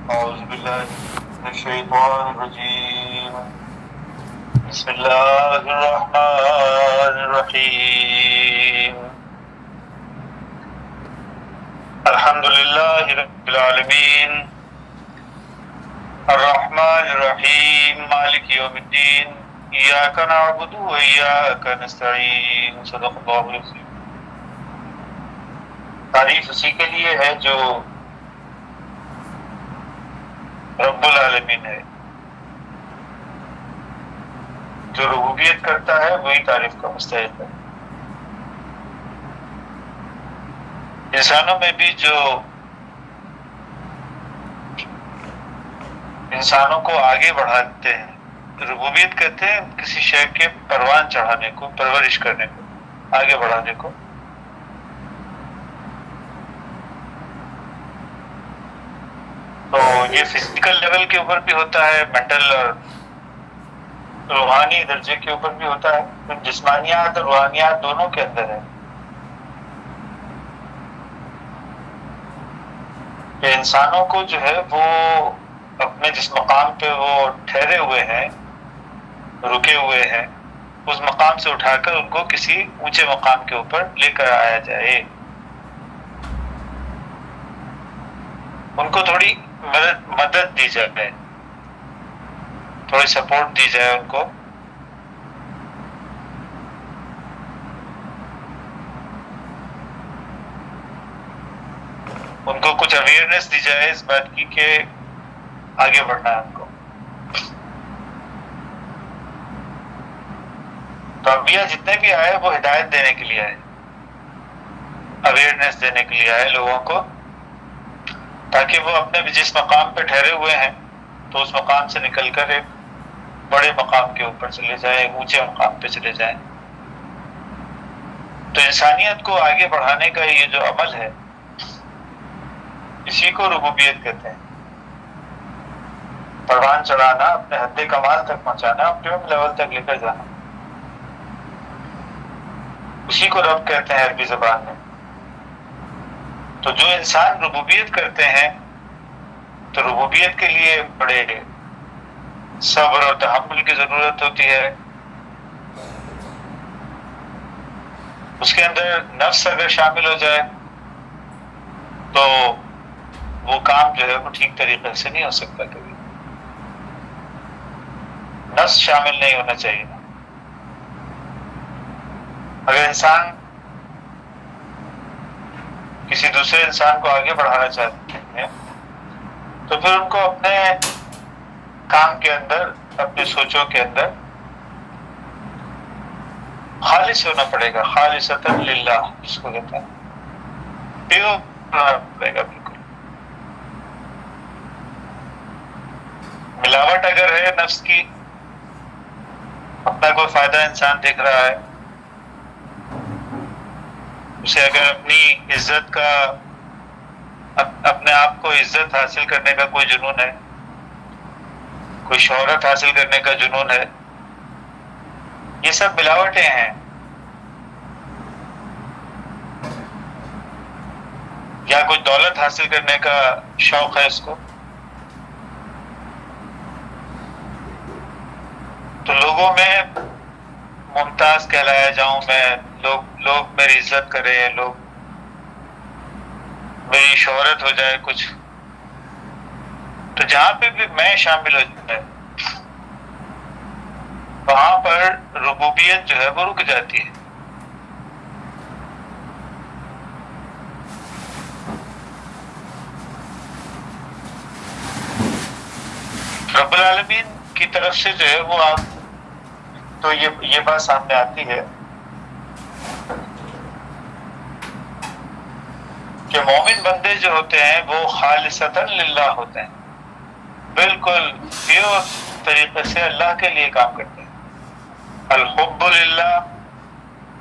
أعوذ بالله من الشيطان الرجيم بسم الله الرحمن الرحيم الحمد لله رب العالمين الرحمن الرحيم مالك يوم الدين إياك نعبد وإياك نستعين صدق الله العظيم. تعریف اسی کے لیے ہے جو رب العالمین ہے. جو ربوبیت کرتا ہے وہی تعریف کا مستحق ہے. انسانوں میں بھی جو انسانوں کو آگے بڑھاتے ہیں، ربوبیت کہتے ہیں کسی شے کے پروان چڑھانے کو، پرورش کرنے کو، آگے بڑھانے کو. تو یہ فزیکل لیول کے اوپر بھی ہوتا ہے، مینٹل اور روحانی درجے کے اوپر بھی ہوتا ہے، جسمانیات اور روحانیات دونوں کے اندر ہے. کہ انسانوں کو جو ہے وہ اپنے جس مقام پہ وہ ٹھہرے ہوئے ہیں، رکے ہوئے ہیں، اس مقام سے اٹھا کر ان کو کسی اونچے مقام کے اوپر لے کر آیا جائے. ان کو تھوڑی مدد دی جائے، تھوڑی سپورٹ دی جائے ان کو. ان کو کچھ اویئرنیس دی جائے اس بات کی کہ آگے بڑھنا ہے ان کو. تو انبیاء جتنے بھی آئے وہ ہدایت دینے کے لیے آئے، اویئرنیس دینے کے لیے آئے لوگوں کو، تاکہ وہ اپنے جس مقام پہ ٹھہرے ہوئے ہیں تو اس مقام سے نکل کر ایک بڑے مقام کے اوپر چلے جائیں، ایک اونچے مقام پہ چلے جائیں. تو انسانیت کو آگے بڑھانے کا یہ جو عمل ہے، اسی کو ربوبیت کہتے ہیں. پروان چڑھانا، اپنے حد کمال تک پہنچانا، اپنے لیول تک لے کر جانا، اسی کو رب کہتے ہیں عربی زبان میں. تو جو انسان ربوبیت کرتے ہیں تو ربوبیت کے لیے بڑے صبر اور تحمل کی ضرورت ہوتی ہے. اس کے اندر نفس اگر شامل ہو جائے تو وہ کام جو ہے وہ ٹھیک طریقے سے نہیں ہو سکتا. کبھی نفس شامل نہیں ہونا چاہیے. اگر انسان کسی دوسرے انسان کو آگے بڑھانا چاہتے ہیں تو پھر ان کو اپنے کام کے اندر، اپنی سوچوں کے اندر خالص ہونا پڑے گا. خالصتاً للہ جس کو کہتے ہیں، پیور ہونا پڑے گا. بالکل ملاوٹ اگر ہے نفس کی، اپنا کوئی فائدہ انسان دیکھ رہا ہے، اسے اگر اپنی عزت کا، اپنے آپ کو عزت حاصل کرنے کا کوئی جنون ہے، کوئی شہرت حاصل کرنے کا جنون ہے، یہ سب ملاوٹیں ہیں. یا کوئی دولت حاصل کرنے کا شوق ہے اس کو، تو لوگوں میں ممتاز کہلایا جاؤں میں، لوگ میری عزت کریں، لوگ میری شہرت ہو جائے کچھ. تو جہاں پہ بھی میں شامل ہو جائے وہاں پر ربوبیت جو ہے وہ رک جاتی ہے. رب العالمین کی طرف سے جو ہے وہ تو یہ بات سامنے آتی ہے کہ مومن بندے جو ہوتے ہیں وہ خالصتاً للہ ہوتے ہیں، بالکل پیور طریقے سے اللہ کے لیے کام کرتے ہیں. الحب للہ،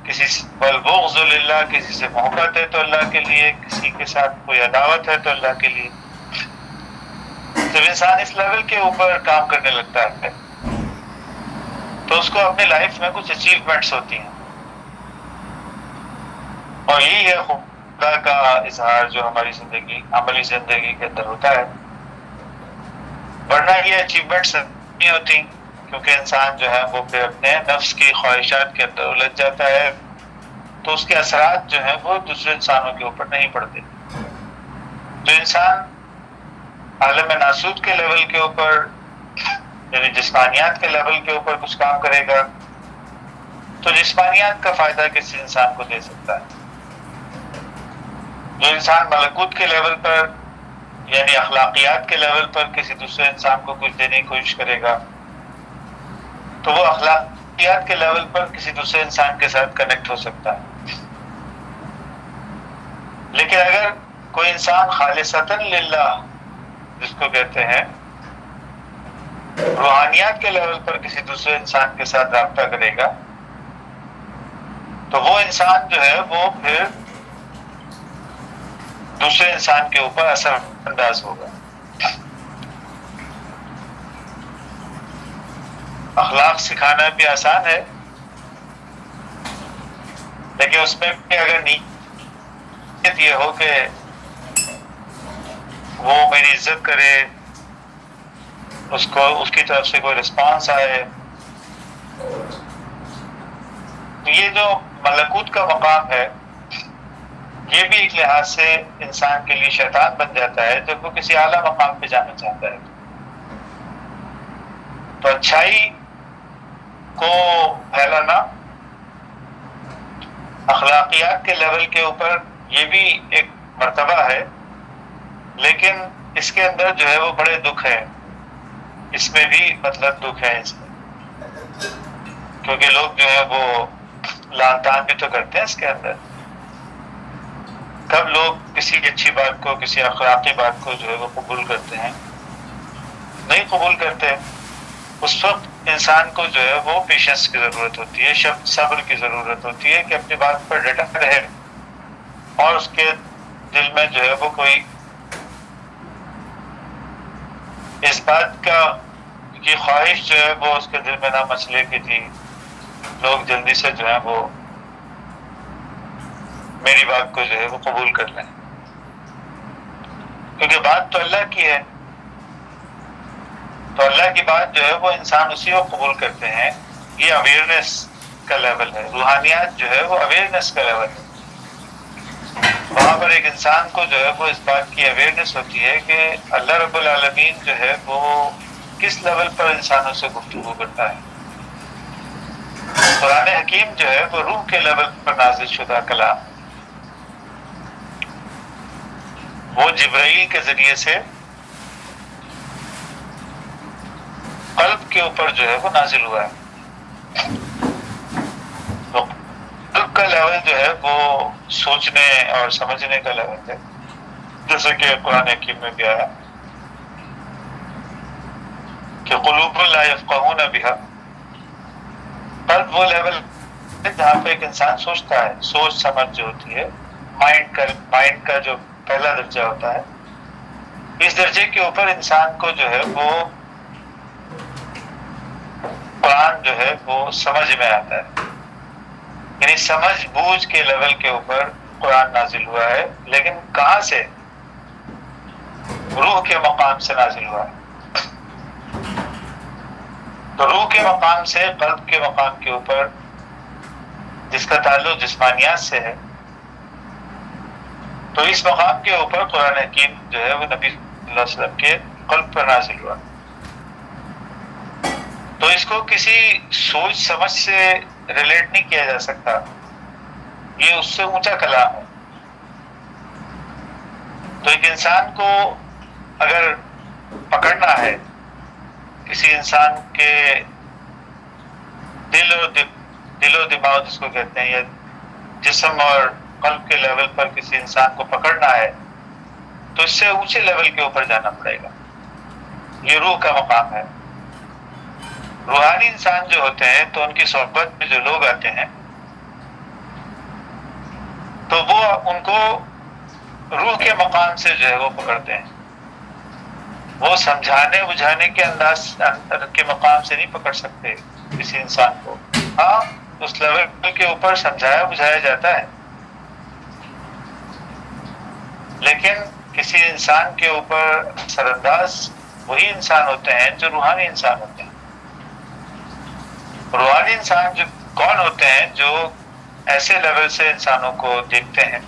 کسی سے والبغض للہ، کسی سے محبت ہے تو اللہ کے لیے، کسی کے ساتھ کوئی عداوت ہے تو اللہ کے لیے. جب انسان اس لیول کے اوپر کام کرنے لگتا ہے تو اس کو اپنی لائف میں کچھ اچیومنٹس ہوتی ہیں، اور یہی ہے خدا کا اظہار جو ہماری زندگی، عملی زندگی کے اندر ہوتا ہے. ورنہ یہ اچیومنٹس نہیں ہوتی، کیونکہ انسان جو ہے وہ پھر اپنے نفس کی خواہشات کے اندر الجھ جاتا ہے، تو اس کے اثرات جو ہیں وہ دوسرے انسانوں کے اوپر نہیں پڑتے. جو انسان عالم ناسوت کے لیول کے اوپر، یعنی جسمانیات کے لیول کے اوپر کچھ کام کرے گا تو جسمانیات کا فائدہ کسی انسان کو دے سکتا ہے. جو انسان ملکوت کے لیول پر، یعنی اخلاقیات کے لیول پر کسی دوسرے انسان کو کچھ دینے کی کوشش کرے گا تو وہ اخلاقیات کے لیول پر کسی دوسرے انسان کے ساتھ کنیکٹ ہو سکتا ہے. لیکن اگر کوئی انسان خالصتاً للہ، جس کو کہتے ہیں روحانیات کے لیول پر کسی دوسرے انسان کے ساتھ رابطہ کرے گا تو وہ انسان جو ہے وہ پھر دوسرے انسان کے اوپر اثر انداز ہوگا. اخلاق سکھانا بھی آسان ہے، لیکن اس میں بھی اگر نیت یہ ہو کہ وہ میری عزت کرے، اس کی طرف سے کوئی رسپانس آئے، تو یہ جو ملکوت کا مقام ہے یہ بھی ایک لحاظ سے انسان کے لیے شیطان بن جاتا ہے جب وہ کسی اعلیٰ مقام پہ جانا چاہتا ہے. تو اچھائی کو پھیلانا اخلاقیات کے لیول کے اوپر یہ بھی ایک مرتبہ ہے، لیکن اس کے اندر جو ہے وہ بڑے دکھ ہے، اس میں بھی مطلب دکھ ہے اس میں، کیونکہ لوگ جو ہے وہ لان تان بھی تو کرتے ہیں اس کے اندر. کب لوگ کسی اچھی بات کو، کسی اخلاقی بات کو جو ہے وہ قبول کرتے ہیں؟ نہیں قبول کرتے. اس وقت انسان کو جو ہے وہ پیشنس کی ضرورت ہوتی ہے، صبر کی ضرورت ہوتی ہے کہ اپنی بات پر ڈٹا رہے اور اس کے دل میں جو ہے وہ کوئی اس بات کا کی خواہش جو ہے وہ اس کے دل میں نہ مچلے کی تھی لوگ جلدی سے جو ہے وہ میری بات کو جو ہے وہ قبول کر لیں، کیونکہ بات تو اللہ کی ہے. تو اللہ کی بات جو ہے وہ انسان اسی کو قبول کرتے ہیں. یہ اویئرنیس کا لیول ہے، روحانیات جو ہے وہ اویئرنیس کا لیول ہے. وہاں پر ایک انسان کو جو ہے وہ اس بات کی اویئرنیس ہوتی ہے کہ اللہ رب العالمین جو ہے وہ کس لیول پر انسانوں سے گفتگو کرتا ہے. قرآن حکیم جو ہے وہ روح کے لیول پر نازل شدہ کلام، وہ جبرائیل کے ذریعے سے قلب کے اوپر جو ہے وہ نازل ہوا ہے. تو قلب کا لیول جو ہے وہ سوچنے اور سمجھنے کا لیول ہے، جیسے کہ قرآن حکیم میں بھی آیا کہ قلوب لا یفقہون بہا. قلب وہ لیول ہے جہاں پہ ایک انسان سوچتا ہے، سوچ سمجھ جو ہوتی ہے، مائنڈ کا جو پہلا درجہ ہوتا ہے، اس درجے کے اوپر انسان کو جو ہے وہ قرآن جو ہے وہ سمجھ میں آتا ہے. یعنی سمجھ بوجھ کے لیول کے اوپر قرآن نازل ہوا ہے، لیکن کہاں سے؟ روح کے مقام سے نازل ہوا ہے. تو روح کے مقام سے قلب کے مقام کے اوپر، جس کا تعلق جسمانیات سے ہے، تو اس مقام کے اوپر قرآن حکیم جو ہے وہ نبی صلی اللہ علیہ وسلم کے قلب پر نازل ہوا. تو اس کو کسی سوچ سمجھ سے ریلیٹ نہیں کیا جا سکتا، یہ اس سے اونچا کلام ہے. تو ایک انسان کو اگر پکڑنا ہے، کسی انسان کے دل و دماغ جس کو کہتے ہیں، یا جسم اور قلب کے لیول پر کسی انسان کو پکڑنا ہے تو اس سے اونچے لیول کے اوپر جانا پڑے گا. یہ روح کا مقام ہے. روحانی انسان جو ہوتے ہیں تو ان کی صحبت میں جو لوگ آتے ہیں تو وہ ان کو روح کے مقام سے جو ہے وہ پکڑتے ہیں. وہ سمجھانے بجھانے کے انداز کے مقام سے نہیں پکڑ سکتے کسی انسان کو. ہاں، اس لیول کے اوپر سمجھایا بجھایا جاتا ہے، لیکن کسی انسان کے اوپر اثر انداز وہی انسان ہوتے ہیں جو روحانی انسان ہوتے ہیں. روحانی انسان جو کون ہوتے ہیں؟ جو ایسے لیول سے انسانوں کو دیکھتے ہیں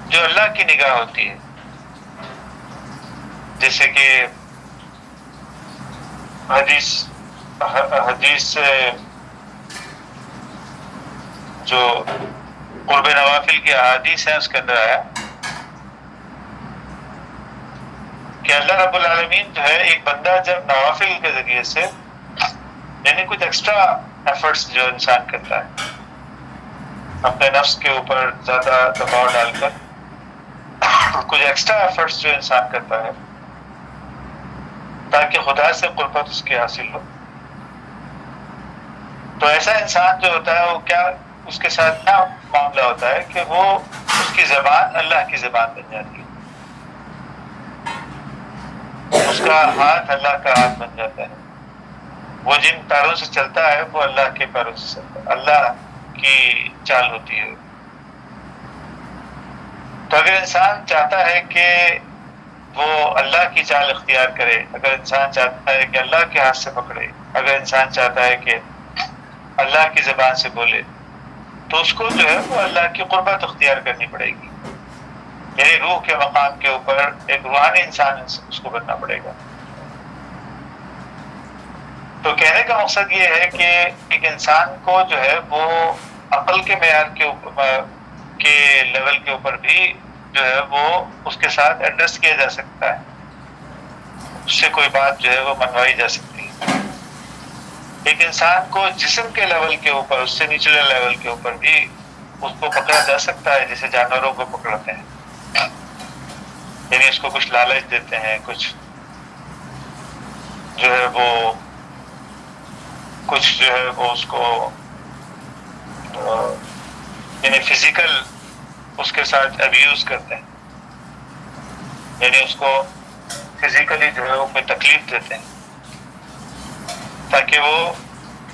جو اللہ کی نگاہ ہوتی ہے. جیسے کہ حدیث سے جو قرب نوافل کی احادیث ہیں اس کے اندر آیا کہ اللہ رب العالمین جو ہے ایک بندہ جب نوافل کے ذریعے سے یعنی کچھ ایکسٹرا ایفرٹس جو انسان کرتا ہے اپنے نفس کے اوپر زیادہ دباؤ ڈال کر کچھ ایکسٹرا ایفرٹس جو انسان کرتا ہے تاکہ خدا سے قربت اس کی حاصل ہو، تو ایسا انسان جو ہوتا ہے وہ کیا اس کے ساتھ کیا معاملہ ہوتا ہے کہ وہ اس کی زبان اللہ کی زبان بن جاتی ہے، اس کا ہاتھ اللہ کا ہاتھ بن جاتا ہے، وہ جن پیروں سے چلتا ہے وہ اللہ کے پیروں سے چلتا ہے، اللہ کی چال ہوتی ہے. تو اگر انسان چاہتا ہے کہ وہ اللہ کی چال اختیار کرے، اگر انسان چاہتا ہے کہ اللہ کے ہاتھ سے پکڑے، اگر انسان چاہتا ہے کہ اللہ کی زبان سے بولے، تو اس کو جو ہے وہ اللہ کی قربت اختیار کرنی پڑے گی، یعنی روح کے مقام کے اوپر ایک روحانی انسان اس کو بننا پڑے گا. تو کہنے کا مقصد یہ ہے کہ ایک انسان کو جو ہے وہ عقل کے معیار کے لیول کے اوپر بھی جو ہے وہ اس کے ساتھ ایڈجسٹ کیا جا سکتا ہے، اس سے کوئی بات جو ہے وہ منوائی جا سکتی ہے. ایک انسان کو جسم کے لیول کے اوپر، اس سے نچلے لیول کے اوپر بھی اس کو پکڑا جا سکتا ہے، جیسے جانوروں کو پکڑتے ہیں، یعنی اس کو کچھ لالچ دیتے ہیں، کچھ جو ہے وہ اس کو یعنی فزیکل اس کے ساتھ ابیوز کرتے ہیں، یعنی اس کو فزیکلی جو ہے وہ کوئی تکلیف دیتے ہیں تاکہ وہ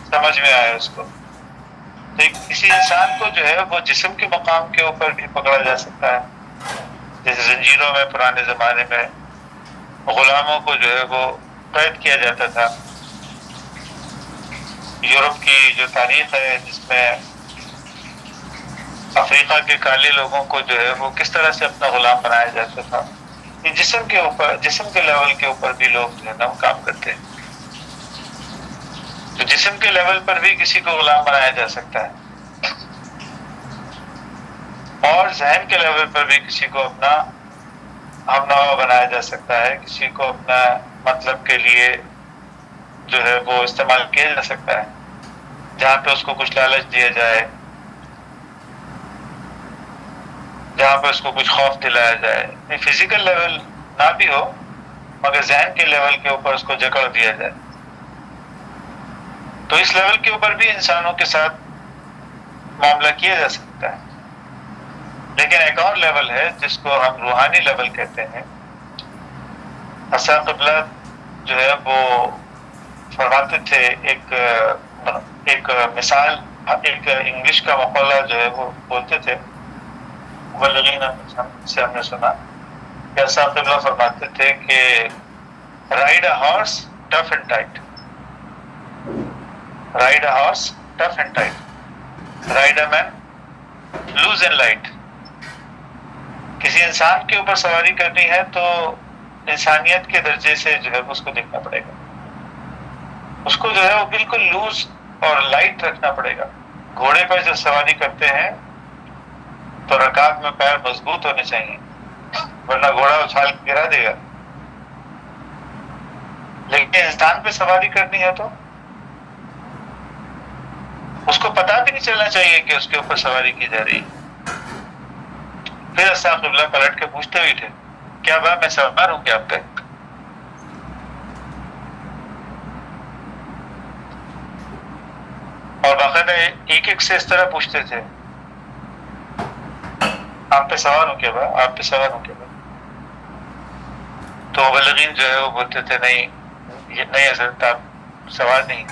سمجھ میں آئے اس کو. تو کسی انسان کو جو ہے وہ جسم کے مقام کے اوپر بھی پکڑا جا سکتا ہے، جیسے زنجیروں میں پرانے زمانے میں غلاموں کو جو ہے وہ قید کیا جاتا تھا. یورپ کی جو تاریخ ہے جس میں افریقہ کے کالے لوگوں کو جو ہے وہ کس طرح سے اپنا غلام بنایا جاتا تھا، یہ جسم کے لیول کے اوپر بھی لوگ جو ہے نا کام کرتے ہیں. تو جسم کے لیول پر بھی کسی کو غلام بنایا جا سکتا ہے، اور ذہن کے لیول پر بھی کسی کو اپنا ہم نوا بنایا جا سکتا ہے، کسی کو اپنا مطلب کے لیے جو ہے وہ استعمال کیا جا سکتا ہے، جہاں پہ اس کو کچھ لالچ دیا جائے، جہاں پہ اس کو کچھ خوف دلایا جائے. فزیکل لیول نہ بھی ہو مگر ذہن کے لیول کے اوپر اس کو جکڑ دیا جائے. تو اس لیول کے اوپر بھی انسانوں کے ساتھ معاملہ کیا جا سکتا ہے. لیکن ایک اور لیول ہے جس کو ہم روحانی لیول کہتے ہیں. حسن قبلہ جو ہے وہ فرماتے تھے ایک مثال، ایک انگلش کا مقولہ جو ہے وہ بولتے تھے، مبلغین سے ہم نے سنا کہ حسن قبلہ فرماتے تھے کہ ride a horse tough and tight, ride a horse tough and tight, ride a man loose and light. کسی انسان کے اوپر سواری کرنی ہے تو انسانیت کے درجے سے جو ہے اس کو دیکھنا پڑے گا، اس کو جو ہے وہ بالکل لوز اور لائٹ رکھنا پڑے گا. گھوڑے پر جب سواری کرتے ہیں تو رکاب میں پیر مضبوط ہونے چاہیے ورنہ گھوڑا اچھال کے گرا دے گا. لیکن انسان پہ سواری کرنی ہے تو اس کو پتہ بھی نہیں چلنا چاہیے کہ اس کے اوپر سواری کی جا رہی ہے. پھر استغفر اللہ پلٹ کے پوچھتے ہوئے تھے کیا با میں سوار ہوں کیا آپ پہ؟ اور باقاعدہ ایک ایک سے اس طرح پوچھتے تھے آپ پہ سوار ہوں کیا با، آپ پہ سوار ہوں کیا با؟ تو مبلغین جو ہے وہ بولتے تھے نہیں حضرت آپ سوار نہیں.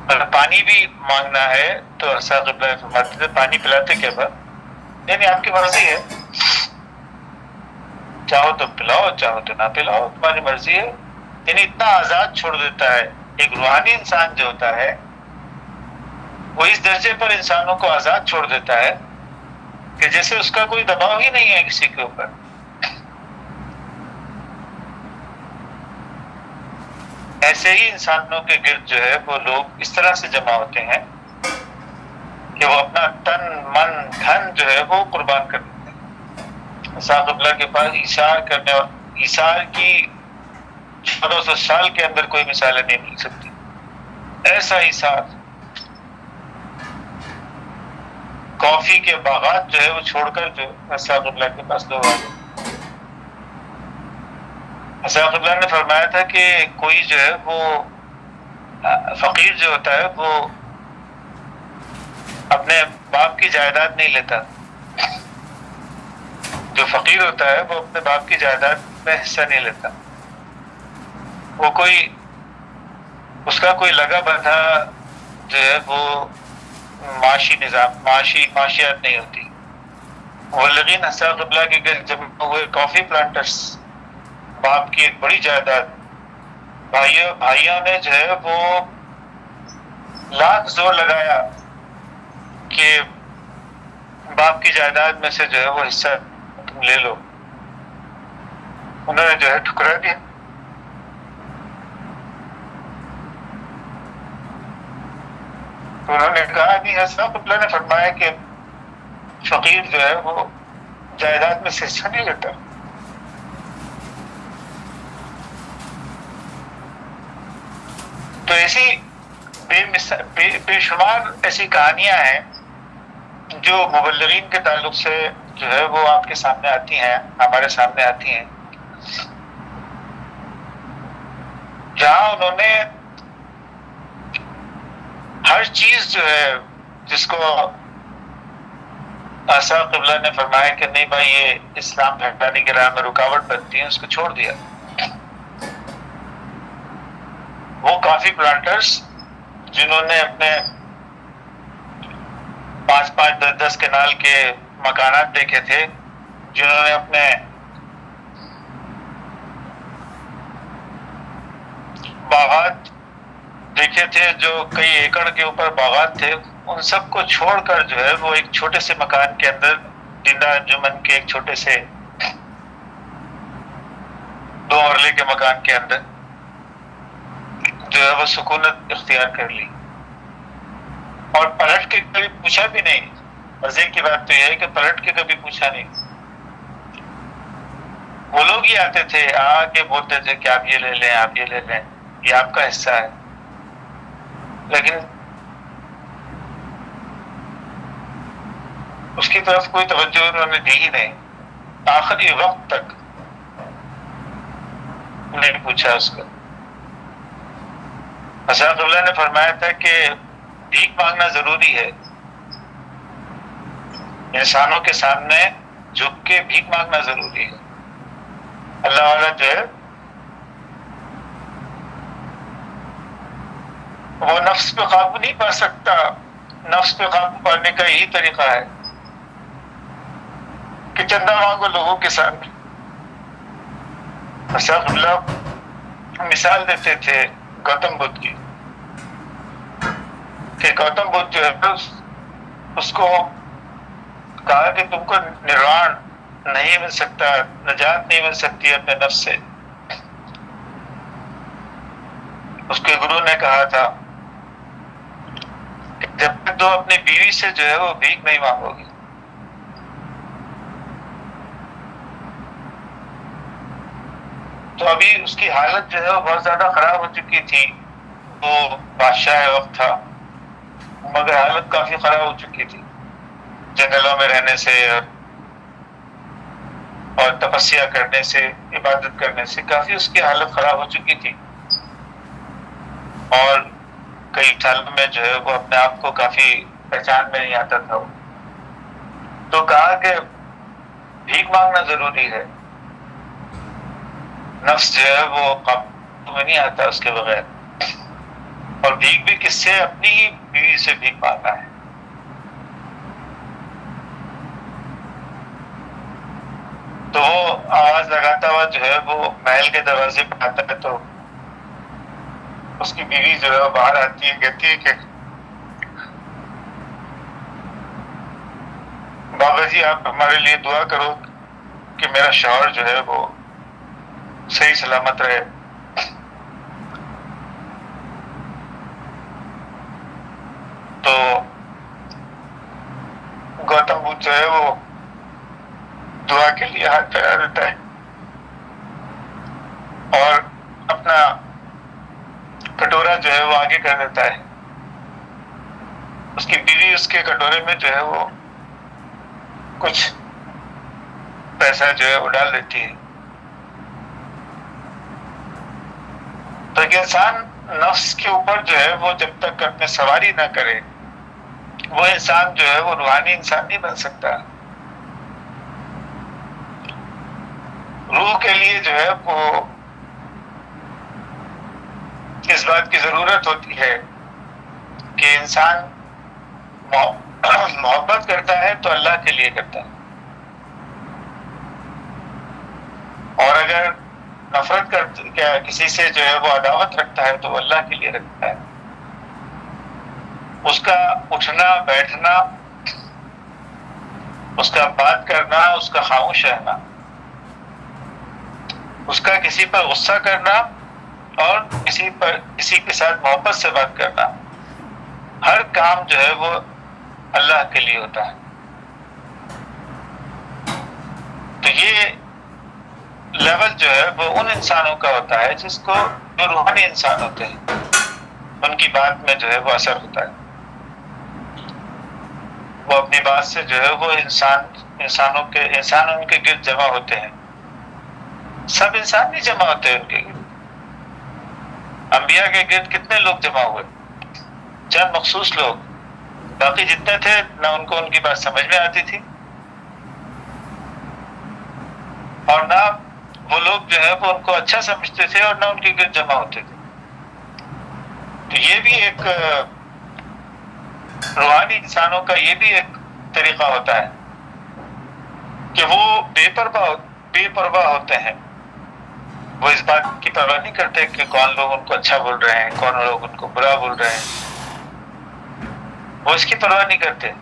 اگر پانی بھی مانگنا ہے تو حسن قبلہ فرماتے تھے پانی پلاتے کیا با؟ نہیں آپ کی مرضی ہے، چاہو تو پلاؤ چاہو تو نہ پلاؤ، تمہاری مرضی ہے. یعنی اتنا آزاد چھوڑ دیتا ہے. ایک روحانی انسان جو ہوتا ہے وہ اس درجے پر انسانوں کو آزاد چھوڑ دیتا ہے کہ جیسے اس کا کوئی دباؤ ہی نہیں ہے کسی کے اوپر. ایسے ہی انسانوں کے گرد جو ہے وہ لوگ اس طرح سے جمع ہوتے ہیں کہ وہ اپنا تن من دھن جو ہے وہ قربان کر دیتے ہیں. اسحاق قبلہ کے پاس ایثار کرنے اور ایثار کی 1400 سال کے اندر کوئی مثالیں نہیں مل سکتی. ایسا ایثار. کافی کے باغات جو ہے وہ چھوڑ کر جو اسحاق قبلہ کے پاس لوگ آ گئے. اسحاق قبلہ نے فرمایا تھا کہ کوئی جو ہے وہ فقیر جو ہوتا ہے وہ اپنے باپ کی جائیداد نہیں لیتا. جو فقیر ہوتا ہے وہ اپنے باپ کی جائیداد میں حصہ نہیں لیتا. وہ کوئی اس کا کوئی لگا بندھا جو ہے وہ معاشی نظام معاشیات نہیں ہوتی. وہ لغین اسحاق قبلہ کے گرد جمع ہوئے کافی پلانٹرز، باپ کی ایک بڑی جائیداد. بھائیوں نے جو ہے وہ لاکھ زور لگایا کہ باپ کی جائیداد میں سے جو ہے وہ حصہ تم لے لو. انہوں نے جو ہے ٹھکرا دیا. تو انہوں نے کہا نہیں، اسحاق قبلہ نے فرمایا کہ فقیر جو ہے وہ جائیداد میں سے حصہ نہیں لیتا. تو ایسی بے شمار ایسی کہانیاں ہیں جو مبلغین کے تعلق سے جو ہے وہ آپ کے سامنے آتی ہیں، ہمارے سامنے آتی ہیں، جہاں انہوں نے ہر چیز جو ہے جس کو اسحاق قبلہ نے فرمایا کہ نہیں بھائی یہ اسلام پھیلانے کی راہ میں رکاوٹ بنتی ہے، اس کو چھوڑ دیا. وہ کافی پلانٹرز جنہوں نے اپنے 5-5 10 کنال کے مکانات دیکھے تھے، جنہوں نے اپنے باغات دیکھے تھے جو کئی ایکڑ کے اوپر باغات تھے، ان سب کو چھوڑ کر جو ہے وہ ایک چھوٹے سے مکان کے اندر دیندہ انجمن کے ایک چھوٹے سے 2 مرلے کے مکان کے اندر جو ہے وہ سکونت اختیار کر لی. اور پلٹ کے کبھی پوچھا بھی نہیں. مزے کی بات تو یہ ہے کہ پلٹ کے کبھی پوچھا نہیں. وہ لوگ ہی آتے تھے، آ کے بولتے تھے کہ آپ یہ لے لیں، آپ یہ لے لیں، یہ آپ کا حصہ ہے. لیکن اس کی طرف کوئی توجہ انہوں نے دی ہی نہیں. آخری وقت تک نہیں پوچھا اس کو. اسحاق قبلہ نے فرمایا تھا کہ بھیک مانگنا ضروری ہے. انسانوں کے سامنے جھک کے بھیک مانگنا ضروری ہے. اللہ والا جو ہے وہ نفس پہ قابو نہیں پا سکتا. نفس پہ قابو پانے کا یہی طریقہ ہے کہ چندہ مانگو لوگوں کے سامنے. اسحاق قبلہ مثال دیتے تھے گوتم بدھ کی کہ گوتم بدھ جو ہے اس کو کہا کہ تم کو نروان نہیں مل سکتا، نجات نہیں مل سکتی اپنے نفس سے. اس کے گرو نے کہا تھا کہ جب تک تو اپنی بیوی سے جو ہے وہ بھیک نہیں مانگو گی. تو ابھی اس کی حالت جو ہے وہ بہت زیادہ خراب ہو چکی تھی. وہ بادشاہ وقت تھا مگر حالت کافی خراب ہو چکی تھی. جنگلوں میں رہنے سے اور تپسیا کرنے سے، عبادت کرنے سے کافی اس کی حالت خراب ہو چکی تھی. اور کئی سالوں میں جو ہے وہ اپنے آپ کو کافی پہچان میں نہیں آتا تھا. تو کہا کہ بھیک مانگنا ضروری ہے. نفس جو ہے وہ قابو میں نہیں آتا اس کے بغیر. اور بھیک بھی کس سے؟ اپنی ہی بیوی سے بھیک مانگنا ہے. تو وہ آواز لگاتا ہوا جو ہے وہ محل کے دروازے پہ آتا ہے، تو اس کی بیوی جو ہے وہ باہر آتی ہے، کہتی ہے کہ بابا جی آپ ہمارے لیے دعا کرو کہ میرا شوہر جو ہے وہ صحیح سلامت رہے۔ تو گوتم بدھ جو ہے وہ دعا کے لیے ہاتھ پھیلا دیتا ہے اور اپنا کٹورا جو ہے وہ آگے کر دیتا ہے۔ اس کی بیوی اس کے کٹورے میں جو ہے وہ کچھ پیسہ جو ہے وہ ڈال دیتی ہے۔ تو ایک انسان نفس کے اوپر جو ہے وہ جب تک اپنے سواری نہ کرے، وہ انسان جو ہے وہ روحانی انسان نہیں بن سکتا۔ روح کے لیے جو ہے وہ اس بات کی ضرورت ہوتی ہے کہ انسان محبت کرتا ہے تو اللہ کے لیے کرتا ہے، اور اگر نفرت کیا کسی سے جو ہے وہ عداوت رکھتا ہے تو وہ اللہ کے لیے رکھتا ہے۔ اس کا اٹھنا بیٹھنا، اس کا بات کرنا، اس کا خاموش رہنا، اس کا کسی پر غصہ کرنا اور کسی کے ساتھ محبت سے بات کرنا، ہر کام جو ہے وہ اللہ کے لیے ہوتا ہے۔ تو یہ لیول جو ہے وہ ان انسانوں کا ہوتا ہے جو روحانی انسان ہوتے ہیں، ان کی بات میں جو ہے وہ اثر ہوتا ہے۔ وہ اپنی بات سے جو ہے وہ انسان ان کے گرد جمع ہوتے ہیں۔ سب انسان نہیں جمع ہوتے ان کے گرد۔ انبیاء کے گرد کتنے لوگ جمع ہوئے؟ چند مخصوص لوگ، باقی جتنے تھے نہ ان کو ان کی بات سمجھ میں آتی تھی، اور نہ وہ لوگ جو ہے وہ ان کو اچھا سمجھتے تھے اور نہ ان کے گرد جمع ہوتے تھے۔ تو یہ بھی ایک روحانی انسانوں کا یہ بھی ایک طریقہ ہوتا ہے کہ وہ بے پرواہ ہوتے ہیں۔ وہ اس بات کی پرواہ نہیں کرتے کہ کون لوگ ان کو اچھا بول رہے ہیں، کون لوگ ان کو برا بول رہے ہیں، وہ اس کی پرواہ نہیں کرتے،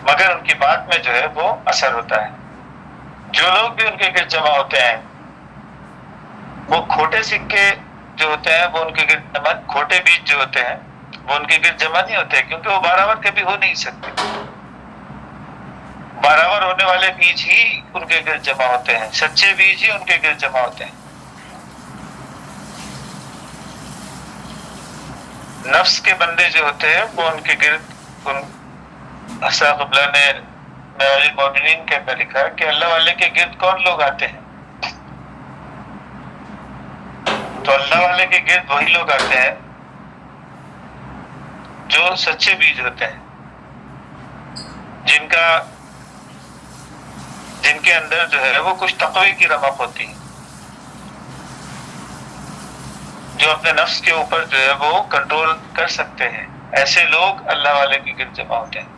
مگر ان کی بات میں جو ہے وہ اثر ہوتا ہے۔ جو لوگ بھی ان کے گرد جمع ہوتے ہیں وہ کھوٹے سکے جو ہوتے ہیں وہ ان کے گرد جمع، کھوٹے بیج جو ہوتے ہیں وہ ان کے گرد جمع نہیں ہوتے، کیونکہ وہ برابر کبھی ہو نہیں سکتے۔ برابر ہونے والے بیج ہی ان کے گرد جمع ہوتے ہیں، سچے بیج ہی ان کے گرد جمع ہوتے ہیں۔ نفس کے بندے جو ہوتے ہیں وہ ان کے گرد حسن قبلہ نے معراج المومنین کے اندر لکھا کہ اللہ والے کے گرد کون لوگ آتے ہیں؟ تو اللہ والے کے گرد وہی لوگ آتے ہیں جو سچے بیج ہوتے ہیں، جن کے اندر جو ہے وہ کچھ تقوی کی رمق ہوتی ہے، جو اپنے نفس کے اوپر جو ہے وہ کنٹرول کر سکتے ہیں۔ ایسے لوگ اللہ والے کے گرد جمع ہوتے ہیں،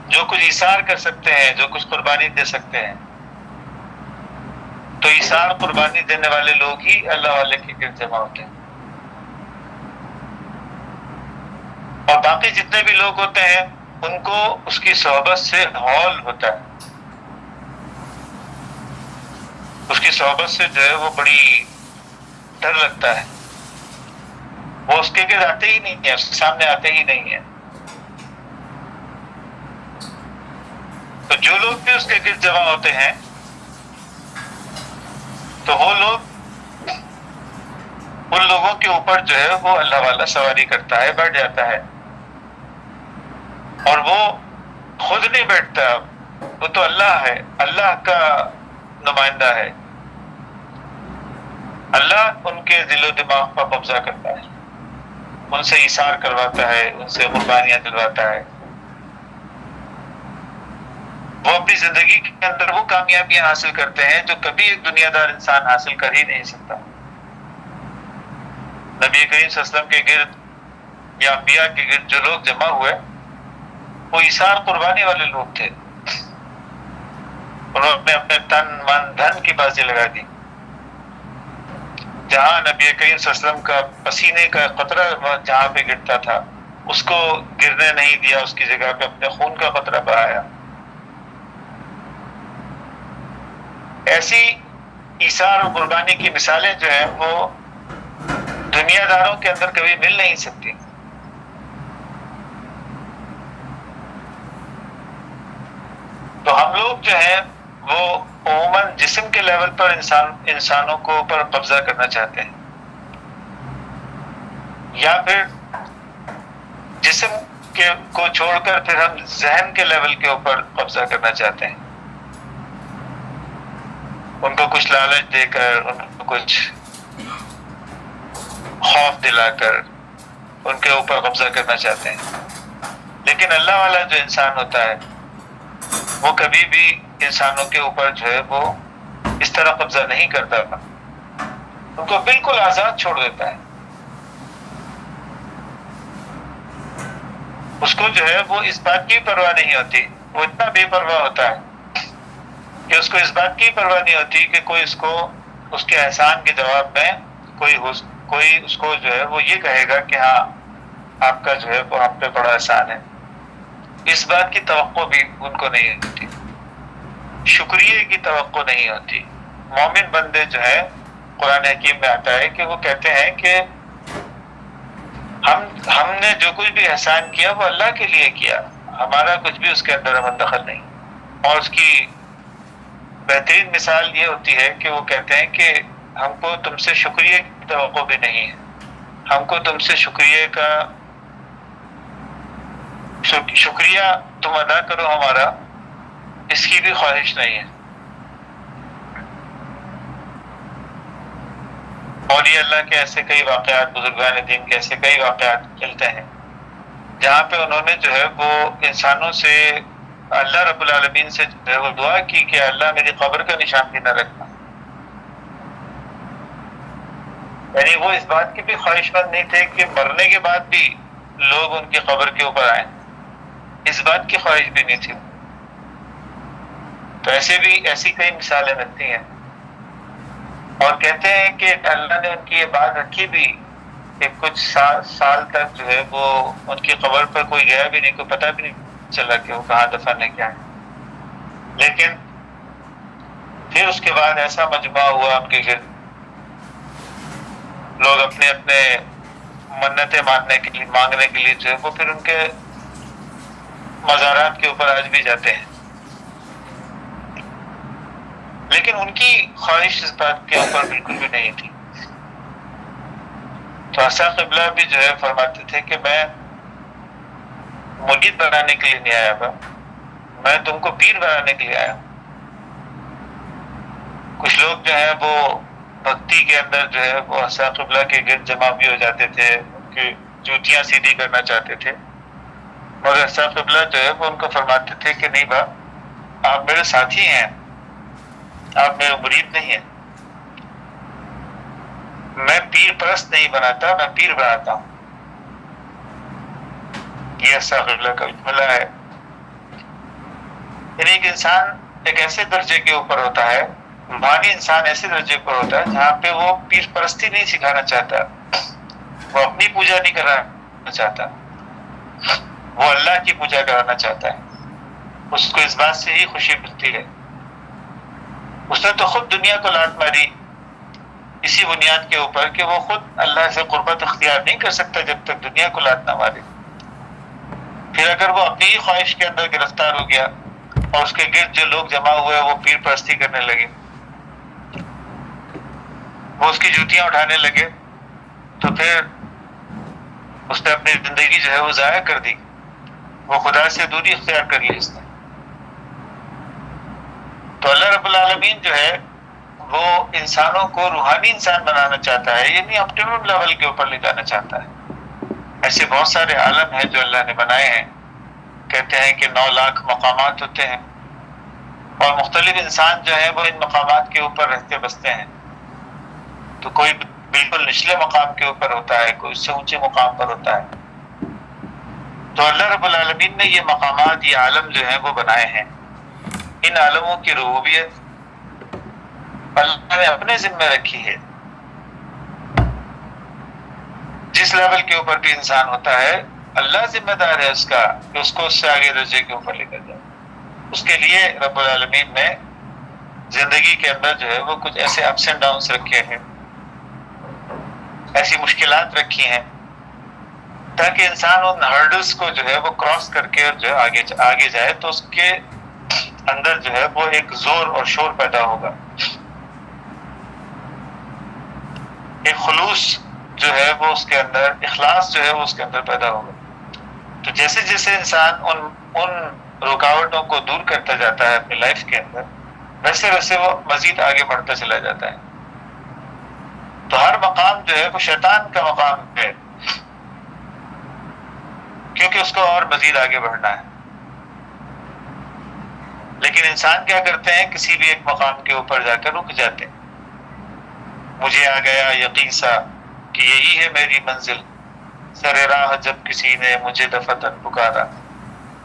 جو کچھ ایثار کر سکتے ہیں، جو کچھ قربانی دے سکتے ہیں۔ تو ایثار قربانی دینے والے لوگ ہی اللہ والے کے گرد جمع ہوتے ہیں، اور باقی جتنے بھی لوگ ہوتے ہیں ان کو اس کی صحبت سے ہول ہوتا ہے، اس کی صحبت سے جو ہے وہ بڑی ڈر لگتا ہے، وہ اس کے گرد آتے ہی نہیں ہیں، اس کے سامنے آتے ہی نہیں ہیں۔ تو جو لوگ بھی اس کے گرد جمع ہوتے ہیں تو وہ لوگ ان لوگوں کے اوپر جو ہے وہ اللہ والا سواری کرتا ہے، بیٹھ جاتا ہے، اور وہ خود نہیں بیٹھتا، وہ تو اللہ ہے، اللہ کا نمائندہ ہے۔ اللہ ان کے دل و دماغ پر قبضہ کرتا ہے، ان سے ایثار کرواتا ہے، ان سے قربانیاں دلواتا ہے۔ وہ اپنی زندگی کے اندر وہ کامیابیاں حاصل کرتے ہیں جو کبھی ایک دنیا دار انسان حاصل کر ہی نہیں سکتا۔ نبی کریم صلی اللہ علیہ وسلم کے گرد یا انبیاء کے گرد جو لوگ جمع ہوئے وہ ایثار قربانی والے لوگ تھے. انہوں نے اپنے تن من دھن کی بازی لگا دی. جہاں نبی کریم صلی اللہ علیہ وسلم کا پسینے کا قطرہ جہاں پہ گرتا تھا اس کو گرنے نہیں دیا، اس کی جگہ پہ اپنے خون کا قطرہ بہایا. ایسی ایثار اور قربانی کی مثالیں جو ہیں وہ دنیا داروں کے اندر کبھی مل نہیں سکتی. تو ہم لوگ جو ہیں وہ عموماً جسم کے لیول پر انسانوں کو اوپر قبضہ کرنا چاہتے ہیں، یا پھر جسم کو چھوڑ کر پھر ہم ذہن کے لیول کے اوپر قبضہ کرنا چاہتے ہیں. ان کو کچھ لالچ دے کر، ان کو کچھ خوف دلا کر ان کے اوپر قبضہ کرنا چاہتے ہیں. لیکن اللہ والا جو انسان ہوتا ہے وہ کبھی بھی انسانوں کے اوپر جو ہے وہ اس طرح قبضہ نہیں کرتا، ان کو بالکل آزاد چھوڑ دیتا ہے. اس کو جو ہے وہ اس بات کی پرواہ نہیں ہوتی، وہ اتنا بے پرواہ ہوتا ہے کہ اس کو اس بات کی پرواہ نہیں ہوتی کہ کوئی اس کو اس کے احسان کے جواب میں کوئی اس کو جو ہے وہ یہ کہے گا کہ ہاں آپ کا جو ہے وہ ہم پہ بڑا احسان ہے. اس بات کی توقع بھی ان کو نہیں ہوتی، شکریہ کی توقع نہیں ہوتی. مومن بندے جو ہے قرآن حکیم میں آتا ہے کہ وہ کہتے ہیں کہ ہم نے جو کچھ بھی احسان کیا وہ اللہ کے لیے کیا، ہمارا کچھ بھی اس کے اندر عمل دخل نہیں. اور اس کی بہترین مثال یہ ہوتی ہے کہ وہ کہتے ہیں کہ ہم کو تم سے شکریہ کی توقع بھی نہیں ہے، ہم کو تم سے شکریہ تم ادا کرو ہمارا، اس کی بھی خواہش نہیں ہے. اور یہ اللہ کے ایسے کئی واقعات، بزرگان دین کے ایسے کئی واقعات ملتے ہیں جہاں پہ انہوں نے جو ہے وہ انسانوں سے، اللہ رب العالمین سے جو ہے وہ دعا کی کہ اللہ میری قبر کا نشان بھی نہ رکھنا. یعنی وہ اس بات کی بھی خواہش مند نہیں تھے کہ مرنے کے بعد بھی لوگ ان کی قبر کے اوپر آئیں، اس بات کی خواہش بھی نہیں تھی. تو ایسی کئی مثالیں ملتی ہیں. اور کہتے ہیں کہ اللہ نے ان کی یہ بات رکھی بھی کہ کچھ سال تک جو ہے وہ ان کی قبر پر کوئی گیا بھی نہیں، کوئی پتہ بھی نہیں چلا کہ وہ کہاں دفن ہے کیا ہے. لیکن پھر اس کے بعد ایسا مجمع ہوا ان کے گرد، لوگ اپنے اپنے منتیں مانگنے کے لیے جو ہے وہ پھر ان کے مزارات کے اوپر آج بھی جاتے ہیں. لیکن ان کی خواہش اس بات کے اوپر بالکل بھی نہیں تھی. تو حسن قبلہ بھی جو ہے فرماتے تھے کہ میں مرید بنانے کے لیے نہیں آیا تھا، میں تم کو پیر بنانے کے لیے آیا. کچھ لوگ جو ہے وہ بھکتی کے اندر جو ہے وہ حسن قبلہ کے گرد جمع بھی ہو جاتے تھے، ان کی جوتیاں سیدھی کرنا چاہتے تھے. مگر حسن قبلہ جو ہے وہ ان کو فرماتے تھے کہ نہیں با، آپ میرے ساتھی ہیں، آپ میرے مرید نہیں ہیں. میں پیر پرست نہیں بناتا، میں پیر بناتا ہوں. یہ حسن قبلہ کا جملہ ہے. یعنی ایک انسان ایک ایسے درجے کے اوپر ہوتا ہے، روحانی انسان ایسے درجے پر ہوتا ہے جہاں پہ وہ پیر پرستی نہیں سکھانا چاہتا، وہ اپنی پوجا نہیں کرانا چاہتا، وہ اللہ کی پوجا کرانا چاہتا ہے. اس کو اس بات سے ہی خوشی ملتی ہے. اس نے تو خود دنیا کو لات ماری اسی بنیاد کے اوپر کہ وہ خود اللہ سے قربت اختیار نہیں کر سکتا جب تک دنیا کو لات نہ مارے. پھر اگر وہ اپنی ہی خواہش کے اندر گرفتار ہو گیا اور اس کے گرد جو لوگ جمع ہوئے وہ پیر پرستی کرنے لگے، وہ اس کی جوتیاں اٹھانے لگے، تو پھر اس نے اپنی زندگی جو ہے وہ ضائع کر دی، وہ خدا سے دوری اختیار کر لی اس نے. تو اللہ رب العالمین جو ہے وہ انسانوں کو روحانی انسان بنانا چاہتا ہے، یعنی آپٹیمم لیول کے اوپر لے جانا چاہتا ہے. ایسے بہت سارے عالم ہیں جو اللہ نے بنائے ہیں. کہتے ہیں کہ 9 لاکھ مقامات ہوتے ہیں اور مختلف انسان جو ہے وہ ان مقامات کے اوپر رہتے بستے ہیں. تو کوئی بالکل نچلے مقام کے اوپر ہوتا ہے، کوئی اس سے اونچے مقام پر ہوتا ہے. تو اللہ رب العالمین نے یہ مقامات، یہ عالم جو ہیں وہ بنائے ہیں. ان عالموں کی ربوبیت اللہ نے اپنے ذمہ رکھی ہے. جس لیول کے اوپر بھی انسان ہوتا ہے اللہ ذمہ دار ہے اس کا کہ اس کو اس سے آگے درجے کے اوپر لے کر جائے. اس کے لیے رب العالمین نے زندگی کے اندر جو ہے وہ کچھ ایسے اپس اینڈ ڈاؤنس رکھے ہیں، ایسی مشکلات رکھی ہیں تاکہ انسان ان ہرڈلس کو جو ہے وہ کراس کر کے اور جو ہے آگے جائے تو اس کے اندر جو ہے وہ ایک زور اور شور پیدا ہوگا، ایک خلوص جو ہے وہ اس کے اندر، اخلاص جو ہے وہ اس کے اندر پیدا ہوگا. تو جیسے جیسے انسان ان رکاوٹوں کو دور کرتا جاتا ہے اپنی لائف کے اندر، ویسے ویسے وہ مزید آگے بڑھتا چلا جاتا ہے. تو ہر مقام جو ہے وہ شیطان کا مقام ہے، کیونکہ اس کو اور مزید آگے بڑھنا ہے. لیکن انسان کیا کرتے ہیں، کسی بھی ایک مقام کے اوپر جا کر رک جاتے ہیں. مجھے آ گیا یقین سا کہ یہی ہے میری منزل، سر راہ جب کسی نے مجھے دفتن پکارا.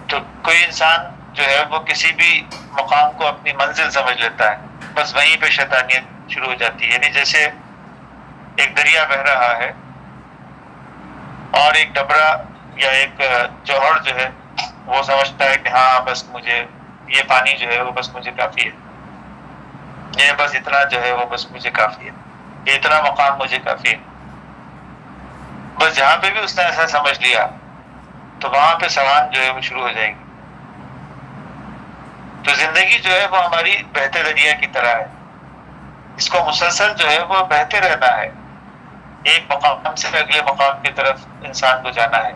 تو کوئی انسان جو ہے وہ کسی بھی مقام کو اپنی منزل سمجھ لیتا ہے، بس وہیں پہ شیطانیت شروع ہو جاتی ہے. یعنی جیسے ایک دریا بہہ رہا ہے اور ایک ڈبرا یا ایک جوہر جو ہے وہ سمجھتا ہے کہ ہاں بس مجھے یہ پانی جو ہے وہ بس مجھے کافی ہے، یہ بس اتنا جو ہے وہ بس مجھے کافی ہے، یہ اتنا مقام مجھے کافی ہے. بس جہاں پہ بھی اس نے ایسا سمجھ لیا تو وہاں پہ سوان جو ہے وہ شروع ہو جائے گی. تو زندگی جو ہے وہ ہماری بہتے دریا کی طرح ہے، اس کو مسلسل جو ہے وہ بہتے رہنا ہے، ایک مقام سے اگلے مقام کی طرف انسان کو جانا ہے.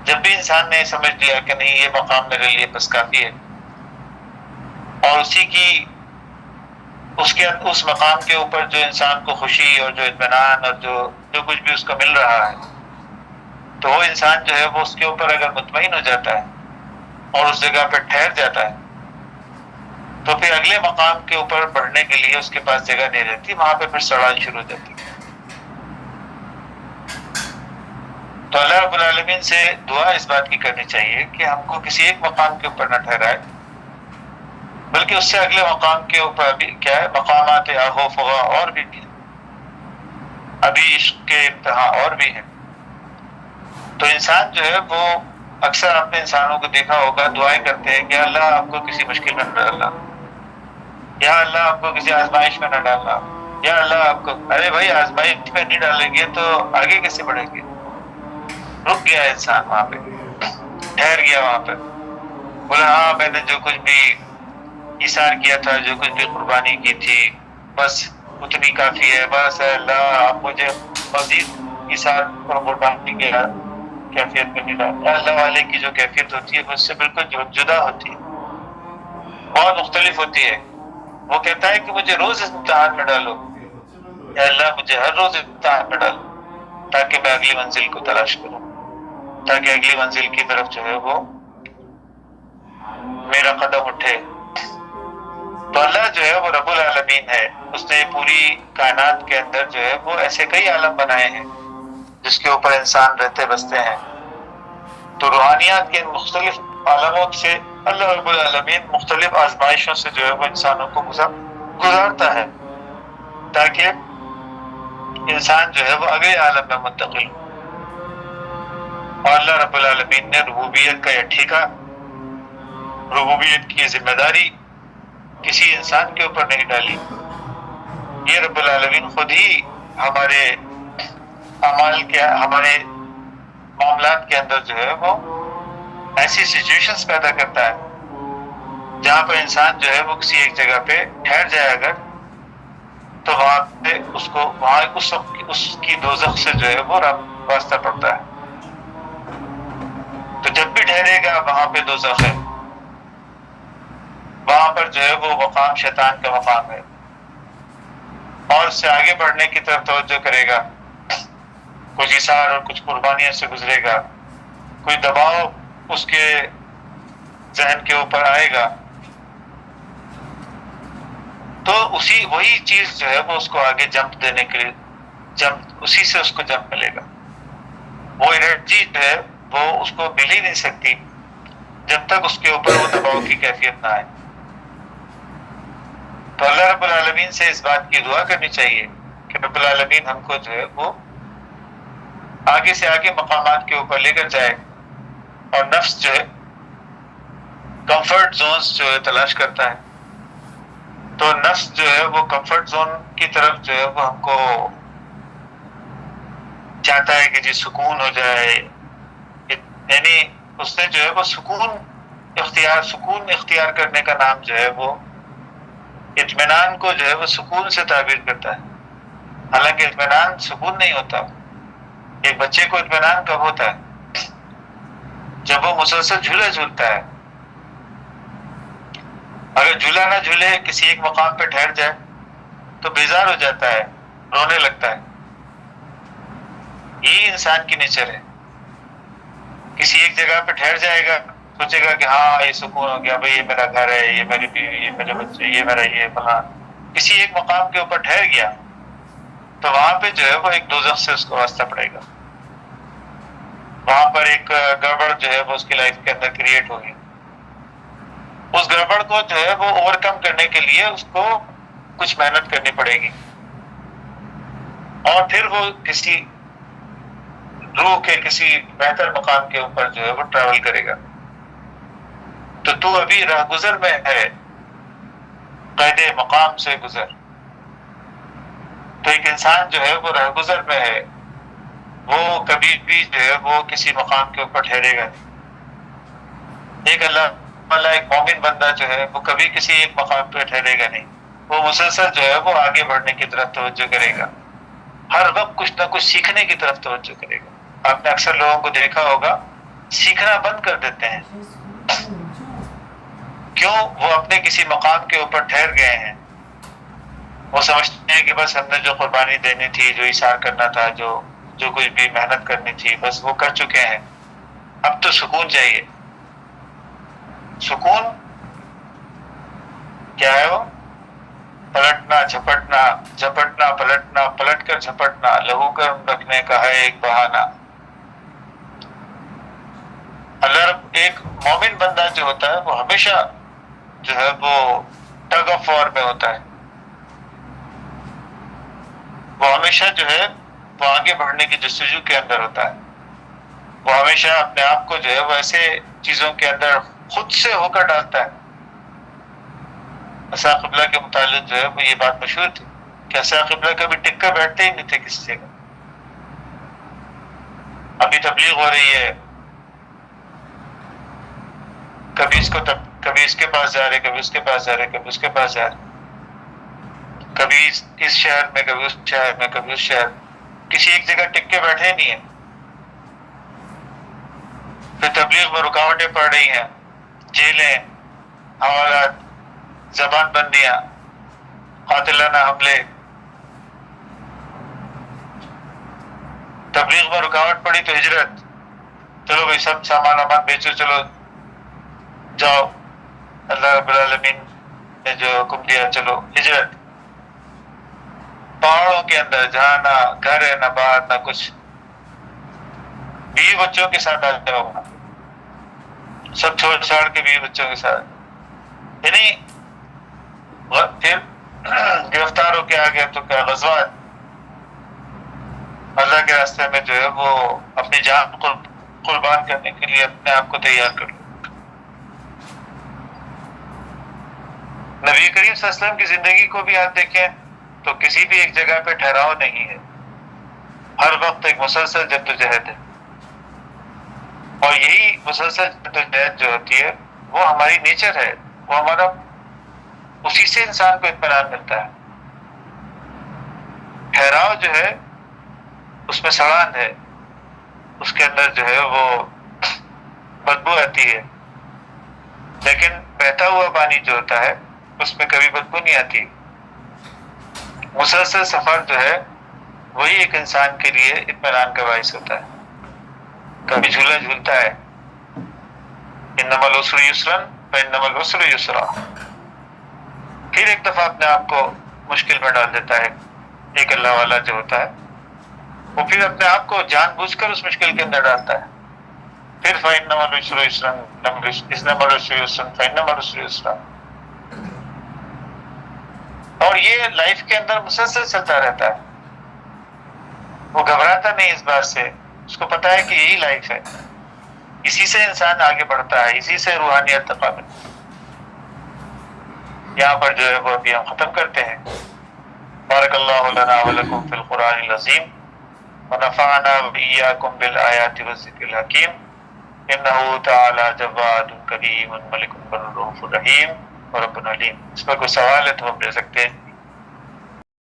جب بھی انسان نے سمجھ لیا کہ نہیں یہ مقام میرے لیے بس کافی ہے، اور اسی کی اس مقام کے اوپر جو انسان کو خوشی اور جو اطمینان اور جو کچھ بھی اس کو مل رہا ہے، تو وہ انسان جو ہے وہ اس کے اوپر اگر مطمئن ہو جاتا ہے اور اس جگہ پہ ٹھہر جاتا ہے تو پھر اگلے مقام کے اوپر بڑھنے کے لیے اس کے پاس جگہ نہیں رہتی، وہاں پہ پھر سڑان شروع ہو جاتی. تو اللہ رب العالمین سے دعا اس بات کی کرنی چاہیے کہ ہم کو کسی ایک مقام کے اوپر نہ ٹھہرائے، بلکہ اس سے اگلے مقام کے اوپر ابھی کیا ہے، مقامات آہو فغا اور بھی ہیں، ابھی عشق کے امتحان اور بھی ہیں. تو انسان جو ہے وہ اکثر آپ نے انسانوں کو دیکھا ہوگا دعائیں کرتے ہیں کہ اللہ آپ کو کسی مشکل میں نہ ڈالنا، یا اللہ آپ کو کسی آزمائش میں نہ ڈالنا، یا اللہ آپ کو، ارے بھائی آزمائش میں نہیں ڈالیں گے تو آگے کیسے بڑھیں گے؟ رک گیا انسان وہاں پہ، ٹھہر گیا وہاں پہ، بولا ہاں میں نے جو کچھ بھی ایثار کیا تھا، جو کچھ بھی قربانی کی تھی، بس اتنی کافی ہے، بس اللہ آپ مجھے مزید ایثار اور قربانی کی کیفیت میں نہیں ڈالتا. اللہ والے کی جو کیفیت ہوتی ہے وہ اس سے بالکل جدا ہوتی ہے، بہت مختلف ہوتی ہے. وہ کہتا ہے کہ مجھے روز امتحان میں ڈالو، یا اللہ مجھے ہر روز امتحان میں ڈالو تاکہ میں اگلی منزل کو تلاش کروں، تاکہ اگلی منزل کی طرف جو ہے وہ میرا قدم اٹھے. تو اللہ جو ہے وہ رب العالمین ہے، اس نے پوری کائنات کے اندر جو ہے وہ ایسے کئی عالم بنائے ہیں جس کے اوپر انسان رہتے بستے ہیں. تو روحانیات کے مختلف عالموں سے اللہ رب العالمین مختلف آزمائشوں سے جو ہے وہ انسانوں کو گزارتا ہے تاکہ انسان جو ہے وہ اگلے عالم میں منتقل ہو. اور اللہ رب العالمین نے ربوبیت کا یہ ٹھیکہ، ربوبیت کی ذمہ داری کسی انسان کے اوپر نہیں ڈالی. یہ رب العالمین خود ہی ہمارے اعمال کے، ہمارے معاملات کے اندر جو ہے وہ ایسی سچویشنز پیدا کرتا ہے جہاں پر انسان جو ہے وہ کسی ایک جگہ پہ ٹھہر جائے اگر، تو وہاں پہ اس کو وہاں اس کی دوزخ سے جو ہے وہ واسطہ پڑتا ہے. تو جب بھی ٹھہرے گا وہاں پہ دوزخ ہے، وہاں پر جو ہے وہ مقام شیطان کا مقام ہے، اور اس سے آگے بڑھنے کی طرف توجہ کرے گا، کچھ ایثار اور کچھ قربانیوں سے گزرے گا، کوئی دباؤ اس کے ذہن کے اوپر آئے گا، تو وہی چیز جو ہے وہ اس کو آگے جمپ دینے کے لیے اسی سے اس کو جمپ ملے گا. وہ انرجی جو ہے وہ اس کو مل ہی نہیں سکتی جب تک اس کے اوپر وہ دباؤ کی کیفیت نہ آئے. تو اللہ رب العالمین سے اس بات کی دعا کرنی چاہیے کہ رب العالمین ہم کو جو ہے وہ آگے سے آگے مقامات کے اوپر لے کر جائے، اور نفس جو ہے کمفرٹ زونز جو ہے تلاش کرتا ہے، تو نفس جو ہے وہ کمفرٹ زون کی طرف جو ہے وہ ہم کو چاہتا ہے کہ جی سکون ہو جائے. یعنی اس نے جو ہے وہ سکون اختیار کرنے کا نام جو ہے وہ اطمینان کو جو ہے وہ سکون سے تعبیر کرتا ہے، حالانکہ اطمینان سکون نہیں ہوتا. ایک بچے کو اطمینان کب ہوتا ہے؟ جب وہ مسلسل جھولا جھولتا ہے. اگر جھولا نہ جھولے، کسی ایک مقام پہ ٹھہر جائے تو بیزار ہو جاتا ہے، رونے لگتا ہے. یہی انسان کی نیچر ہے. کسی ایک جگہ پہ ٹھہر جائے گا، سوچے گا کہ ہاں یہ سکون ہو گیا، بھائی یہ میرا گھر ہے، یہ میری بیوی، یہ میرے بچے، یہ میرا یہ فلاں. کسی ایک مقام کے اوپر ٹھہر گیا تو وہاں پہ جو ہے وہ ایک دوزخ سے اس کو واسطہ پڑے گا. وہاں پر ایک گڑبڑ جو ہے وہ اس کی لائف کے اندر کریٹ ہوگی. اس گڑبڑ کو جو ہے وہ اوور کم کرنے کے لیے اس کو کچھ محنت کرنی پڑے گی، اور پھر وہ کسی روح کے کسی بہتر مقام کے اوپر جو ہے وہ ٹریول کرے گا. تو ابھی راہ گزر میں ہے، قید مقام سے گزر. تو ایک انسان جو ہے وہ راہ گزر میں ہے، وہ کبھی بھی جو ہے وہ کسی مقام کے اوپر ٹھہرے گا نہیں. ایک اللہ والا ایک مومن بندہ جو ہے وہ کبھی کسی ایک مقام پہ ٹھہرے گا نہیں. وہ مسلسل جو ہے وہ آگے بڑھنے کی طرف توجہ کرے گا، ہر وقت کچھ نہ کچھ سیکھنے کی طرف توجہ کرے گا. آپ نے اکثر لوگوں کو دیکھا ہوگا سیکھنا بند کر دیتے ہیں. کیوں؟ وہ اپنے کسی مقام کے اوپر ٹھہر گئے ہیں. وہ سمجھتے ہیں کہ بس ہم نے جو قربانی دینی تھی، جو ایثار کرنا تھا، جو کچھ بھی محنت کرنی تھی، بس وہ کر چکے ہیں. اب تو سکون چاہیے. سکون کیا ہے؟ وہ پلٹنا جھپٹنا، جھپٹنا پلٹنا، پلٹ کر جھپٹنا، لہو گرم رکھنے کا ہے ایک بہانہ. اگر ایک مومن بندہ جو ہوتا ہے وہ ہمیشہ جو ہے وہ ٹگ آف وار میں ہوتا ہے. وہ ہمیشہ جو ہے وہ آگے بڑھنے کی جستجو کے اندر ہوتا ہے. وہ ہمیشہ اپنے آپ کو جو ہے وہ ایسے چیزوں کے اندر خود سے ہو کر ڈالتا ہے. عصا قبلہ کے متعلق جو ہے وہ یہ بات مشہور تھی کہ عصا قبلہ کبھی ٹک کر بیٹھتے ہی نہیں تھے کسی جگہ. ابھی تبلیغ ہو رہی ہے، کبھی اس کے پاس جا رہے، کبھی اس کے پاس جا رہے، کبھی اس کے پاس جا رہے، کبھی اس شہر میں، کبھی اس شہر میں، کبھی اس شہر. کسی ایک جگہ ٹک کے بیٹھے نہیں ہیں. پھر تبلیغ میں رکاوٹیں پڑ رہی ہیں، جیلیں، حوالات، زبان بندیاں، قاتلانہ حملے. تبلیغ میں رکاوٹ پڑی تو ہجرت. چلو بھائی سب سامان وامان بیچو، چلو جاؤ، اللہ رب العالمین نے جو حکم دیا چلو ہجرت. پہاڑوں کے اندر جہاں نہ گھر ہے، نہ باہر، نہ کچھ. بیوی بچوں کے ساتھ آ جاؤ، سب چھوڑ چھاڑ کے بیوی بچوں کے ساتھ. یعنی پھر گرفتار ہو کے آ گیا تو کیا غزوات. اللہ کے راستے میں جو ہے وہ اپنی جان کو قربان کرنے کے لیے اپنے آپ کو تیار کر لو. نبی کریم صلی اللہ علیہ وسلم کی زندگی کو بھی آپ دیکھیں تو کسی بھی ایک جگہ پہ ٹھہراؤ نہیں ہے، ہر وقت ایک مسلسل جدوجہد ہے. اور یہی مسلسل جدوجہد جو ہوتی ہے وہ ہماری نیچر ہے، وہ ہمارا، اسی سے انسان کو اطمینان ملتا ہے. ٹھہراؤ جو ہے اس میں سڑان ہے، اس کے اندر جو ہے وہ بدبو آتی ہے. لیکن بہتا ہوا پانی جو ہوتا ہے اس میں کبھی بدبو نہیں آتی. مسلسل سفر جو ہے وہی ایک انسان کے لیے اطمینان کا باعث ہوتا ہے. کبھی جھولا جھولتا ہے، انما العسر یسرا فانما العسر یسرا. پھر ایک دفعہ اپنے آپ کو مشکل میں ڈال دیتا ہے ایک اللہ والا جو ہوتا ہے. وہ پھر اپنے آپ کو جان بوجھ کر اس مشکل کے اندر ڈالتا ہے. پھر فَإِنَّ مَعَ الْعُسْرِ يُسْرًا، إِنَّ مَعَ الْعُسْرِ يُسْرًا فَإِنَّ مَعَ الْعُسْرِ يُسْرًا. اور یہ لائف کے اندر مسلسل چلتا رہتا ہے. وہ گھبراتا نہیں اس بات سے، اس کو پتا ہے کہ یہی لائف ہے، اسی سے انسان آگے بڑھتا ہے، اسی سے روحانی ارتقا ملتا ہے. یہاں پر جو ہے وہ ابھی ہم ختم کرتے ہیں. بارک اللہ لنا ولکم فی القرآن العظیم ونفعنا وإياكم بالآیات والذکر الحکیم. انہ تعالی جواد کریم ملک بر رؤوف رحیم ورب علیم. اس پر کوئی سوال ہے تو ہم لے سکتے ہیں.